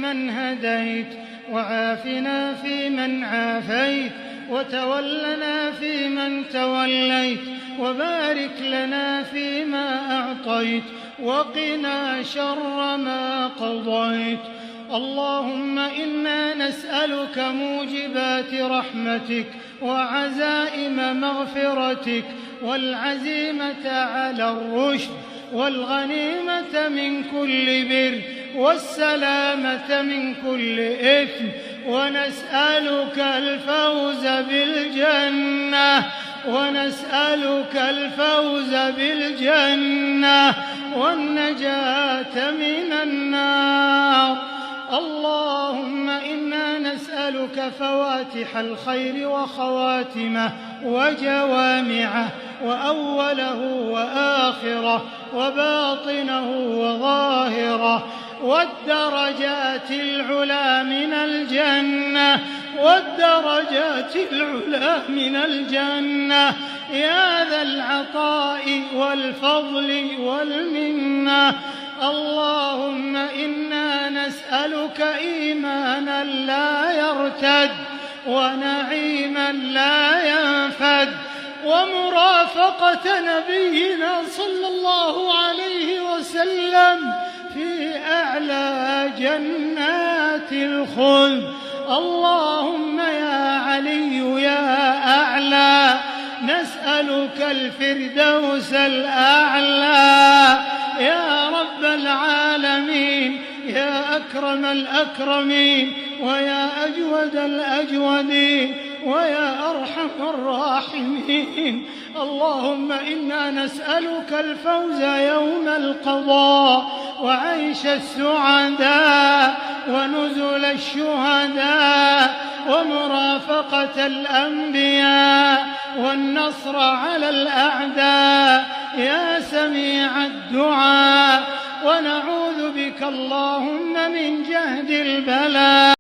فيمن هديت، وعافنا فيمن عافيت، وتولنا فيمن توليت، وبارك لنا فيما أعطيت، وقنا شر ما قضيت. اللهم إنا نسألك موجبات رحمتك وعزائم مغفرتك والعزيمة على الرشد والغنيمة من كل بر والسلامة من كل إثم، ونسألك الفوز بالجنة والنجاة من النار. اللهم إنا نسألك فواتح الخير وخواتمه وجوامعه وأوله وآخره وباطنه وظاهره، والدرجات العلى من الجنة يا ذا العطاء والفضل والمنة. اللهم إنا نسألك إيمانا لا يرتد، ونعيما لا ينفد، ومرافقة نبينا صلى الله عليه وسلم في أعلى جنات الخلد. اللهم يا علي يا أعلى، نسألك الفردوس الأعلى يا رب العالمين، يا أكرم الأكرمين، ويا أجود الأجودين، ويا أرحم الراحمين. اللهم إنا نسألك الفوز يوم القضاء، وعيش السعداء، ونزل الشهداء، ومرافقة الأنبياء، والنصر على الأعداء يا سميع الدعاء. ونعوذ بك اللهم من جهد البلاء